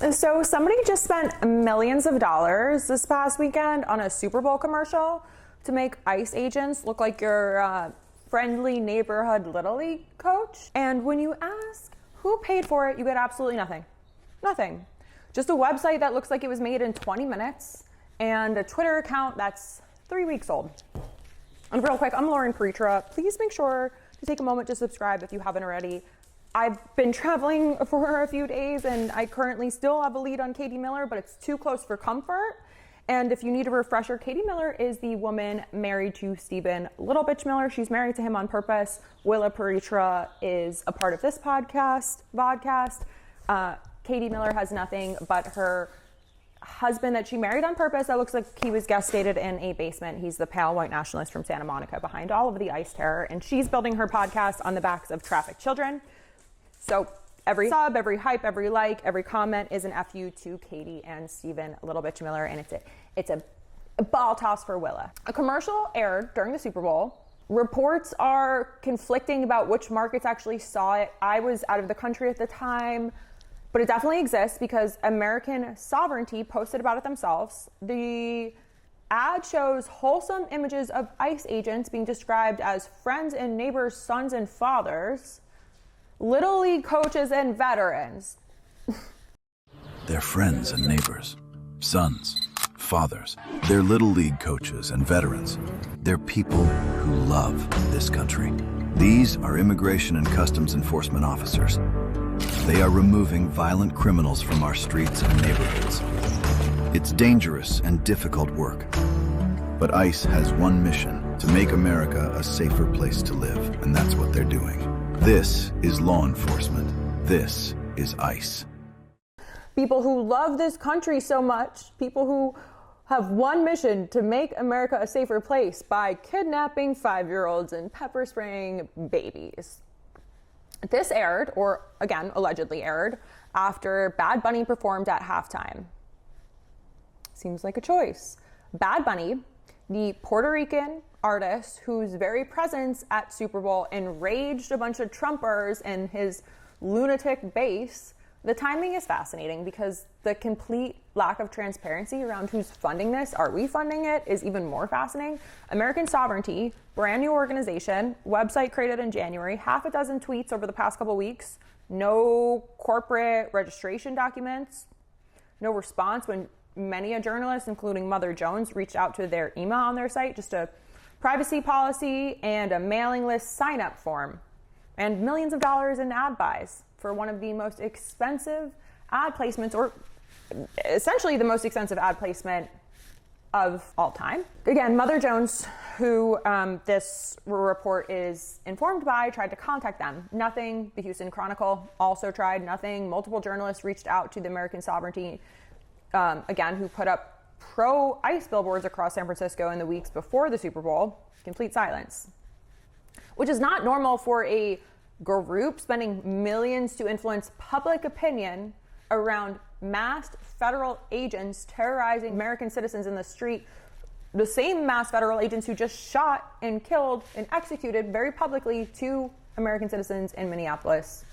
So somebody just spent millions of dollars this past weekend on a Super Bowl commercial to make ICE agents look like your friendly neighborhood Little League coach. And when you ask who paid for it, you get absolutely nothing. Nothing. Just a website that looks like it was made in 20 minutes and a Twitter account that's 3 weeks old. And real quick, I'm Lauren Pretti. Please make sure to take a moment to subscribe if you haven't already. I've been traveling for a few days and I currently still have a lead on Katie Miller, but it's too close for comfort. And if you need a refresher, Katie Miller is the woman married to Stephen Little Bitch Miller. She's married to him on purpose. Willa Pretti is a part of this podcast. Katie Miller has nothing but her husband that she married on purpose that looks like he was gestated in a basement. He's the pale white nationalist from Santa Monica behind all of the ICE terror. And she's building her podcast on the backs of trafficked children. So every sub, every hype, every like, every comment is an FU to Katie and Stephen Little Bitch Miller, and it's a ball toss for Willa. A commercial aired during the Super Bowl. Reports are conflicting about which markets actually saw it. I was out of the country at the time, but it definitely exists because American Sovereignty posted about it themselves. The ad shows wholesome images of ICE agents being described as friends and neighbors, sons and fathers, Little League coaches and veterans. They're friends and neighbors, sons, fathers. They're Little League coaches and veterans. They're people who love this country. These are Immigration and Customs Enforcement officers. They are removing violent criminals from our streets and neighborhoods. It's dangerous and difficult work. But ICE has one mission: to make America a safer place to live, and that's what they're doing. This is law enforcement. This is ICE. People who love this country so much, people who have one mission: to make America a safer place by kidnapping 5-year-olds and pepper spraying babies. This aired, or again, allegedly aired, after Bad Bunny performed at halftime. Seems like a choice. Bad Bunny, the Puerto Rican artist whose very presence at Super Bowl enraged a bunch of Trumpers in his lunatic base. The timing is fascinating because the complete lack of transparency around who's funding this, are we funding it, is even more fascinating. American Sovereignty, brand new organization, website created in January, half a dozen tweets over the past couple weeks, no corporate registration documents, no response when many a journalist, including Mother Jones, reached out to their email on their site, just a privacy policy and a mailing list sign-up form, and millions of dollars in ad buys for one of the most expensive ad placements, or essentially the most expensive ad placement of all time. Again, Mother Jones, who this report is informed by, tried to contact them. Nothing. The Houston Chronicle also tried. Nothing. Multiple journalists reached out to the American Sovereignty, again, who put up pro-ICE billboards across San Francisco in the weeks before the Super Bowl. Complete silence, which is not normal for a group spending millions to influence public opinion around masked federal agents terrorizing American citizens in the street. The same masked federal agents who just shot and killed and executed very publicly 2 American citizens in Minneapolis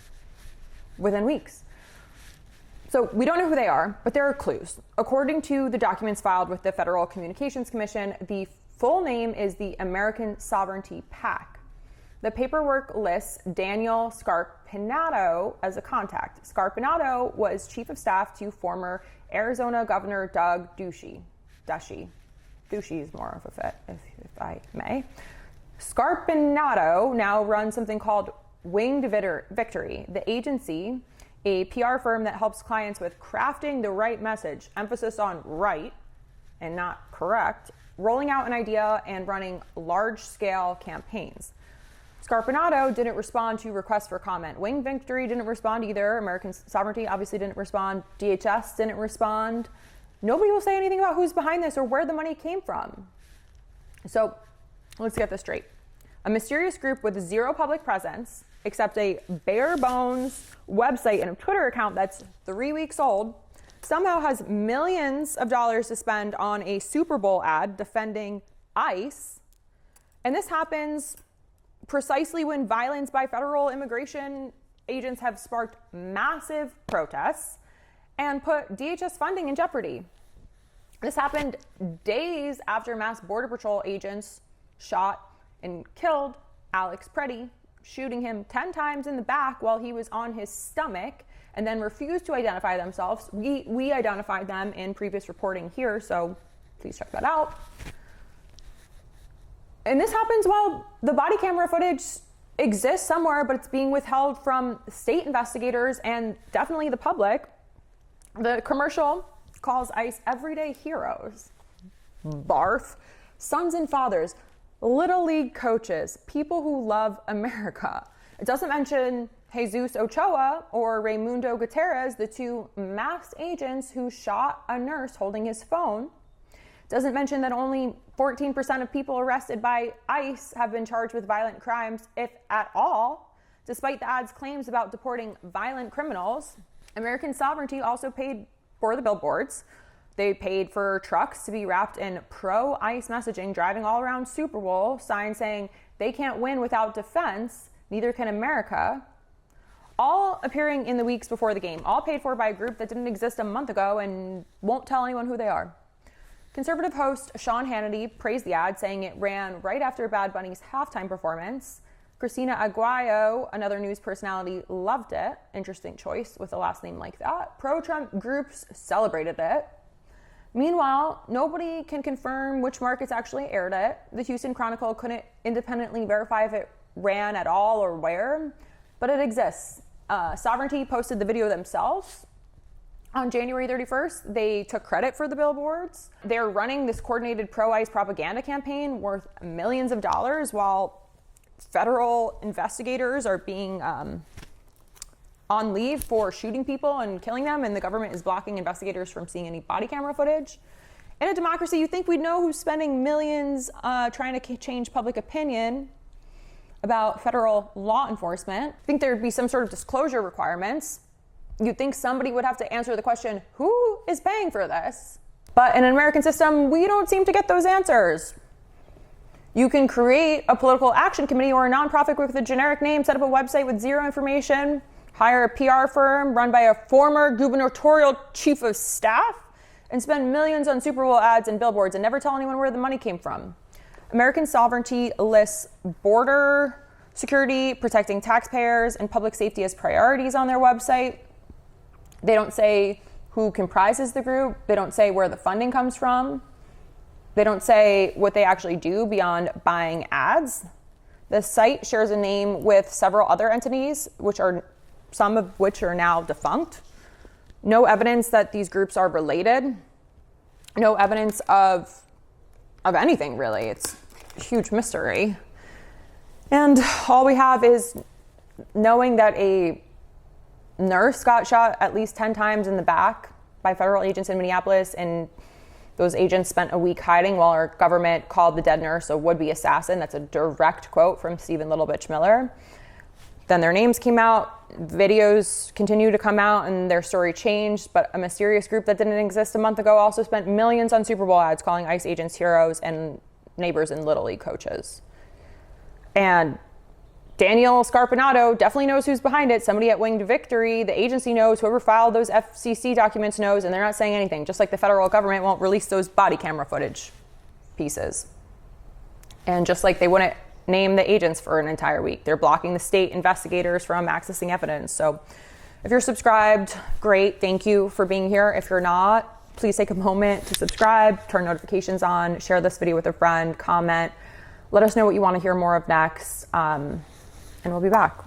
within weeks. So we don't know who they are, but there are clues. According to the documents filed with the Federal Communications Commission, the full name is the American Sovereignty PAC. The paperwork lists Daniel Scarpinato as a contact. Scarpinato was chief of staff to former Arizona Governor Doug Ducey. Ducey is more of a fit, if I may. Scarpinato now runs something called Winged Victory, the agency, a PR firm that helps clients with crafting the right message, emphasis on right and not correct, rolling out an idea and running large-scale campaigns. Scarpinato didn't respond to requests for comment. Winged Victory didn't respond either. American Sovereignty obviously didn't respond. DHS didn't respond. Nobody will say anything about who's behind this or where the money came from. So let's get this straight. A mysterious group with zero public presence, except a bare bones website and a Twitter account that's 3 weeks old, somehow has millions of dollars to spend on a Super Bowl ad defending ICE. And this happens precisely when violence by federal immigration agents have sparked massive protests and put DHS funding in jeopardy. This happened days after mass Border Patrol agents shot and killed Alex Pretti, shooting him 10 times in the back while he was on his stomach, and then refused to identify themselves. We identified them in previous reporting here, so please check that out. And this happens while the body camera footage exists somewhere, but it's being withheld from state investigators and definitely the public. The commercial calls ICE everyday heroes. Barf. Sons and fathers, little league coaches, people who love America. It doesn't mention Jesus Ochoa or Raimundo Gutierrez, the two masked agents who shot a nurse holding his phone. Doesn't mention that only 14% of people arrested by ICE have been charged with violent crimes, if at all, despite the ad's claims about deporting violent criminals. American Sovereignty also paid for the billboards. They paid for trucks to be wrapped in pro-ICE messaging, driving all around Super Bowl, signs saying they can't win without defense, neither can America. All appearing in the weeks before the game, all paid for by a group that didn't exist a month ago and won't tell anyone who they are. Conservative host Sean Hannity praised the ad, saying it ran right after Bad Bunny's halftime performance. Christina Aguayo, another news personality, loved it. Interesting choice with a last name like that. Pro-Trump groups celebrated it. Meanwhile, nobody can confirm which markets actually aired it. The Houston Chronicle couldn't independently verify if it ran at all or where, but it exists. Sovereignty posted the video themselves. On January 31st, they took credit for the billboards. They're running this coordinated pro-ICE propaganda campaign worth millions of dollars while federal investigators are being on leave for shooting people and killing them, and the government is blocking investigators from seeing any body camera footage. In a democracy, you'd think we'd know who's spending millions trying to change public opinion about federal law enforcement. I think there'd be some sort of disclosure requirements. You'd think somebody would have to answer the question, who is paying for this? But in an American system, we don't seem to get those answers. You can create a political action committee or a nonprofit with a generic name, set up a website with zero information, hire a PR firm run by a former gubernatorial chief of staff, and spend millions on Super Bowl ads and billboards and never tell anyone where the money came from. American Sovereignty lists border security, protecting taxpayers, and public safety as priorities on their website. They don't say who comprises the group. They don't say where the funding comes from. They don't say what they actually do beyond buying ads. The site shares a name with several other entities, some of which are now defunct. No evidence that these groups are related. No evidence of anything, really. It's a huge mystery. And all we have is knowing that a nurse got shot at least 10 times in the back by federal agents in Minneapolis, and those agents spent a week hiding while our government called the dead nurse a would-be assassin. That's a direct quote from Stephen Little Bitch Miller. Then their names came out, videos continue to come out, and their story changed, but a mysterious group that didn't exist a month ago also spent millions on Super Bowl ads calling ICE agents heroes and neighbors and Little League coaches. And Daniel Scarpinato definitely knows who's behind it. Somebody at Winged Victory, the agency knows, whoever filed those FCC documents knows, and they're not saying anything, just like the federal government won't release those body camera footage pieces. And just like they wouldn't name the agents for an entire week, they're blocking the state investigators from accessing evidence. So if you're subscribed, great, thank you for being here. If you're not, please take a moment to subscribe, turn notifications on, share this video with a friend, comment, let us know what you want to hear more of next. And we'll be back.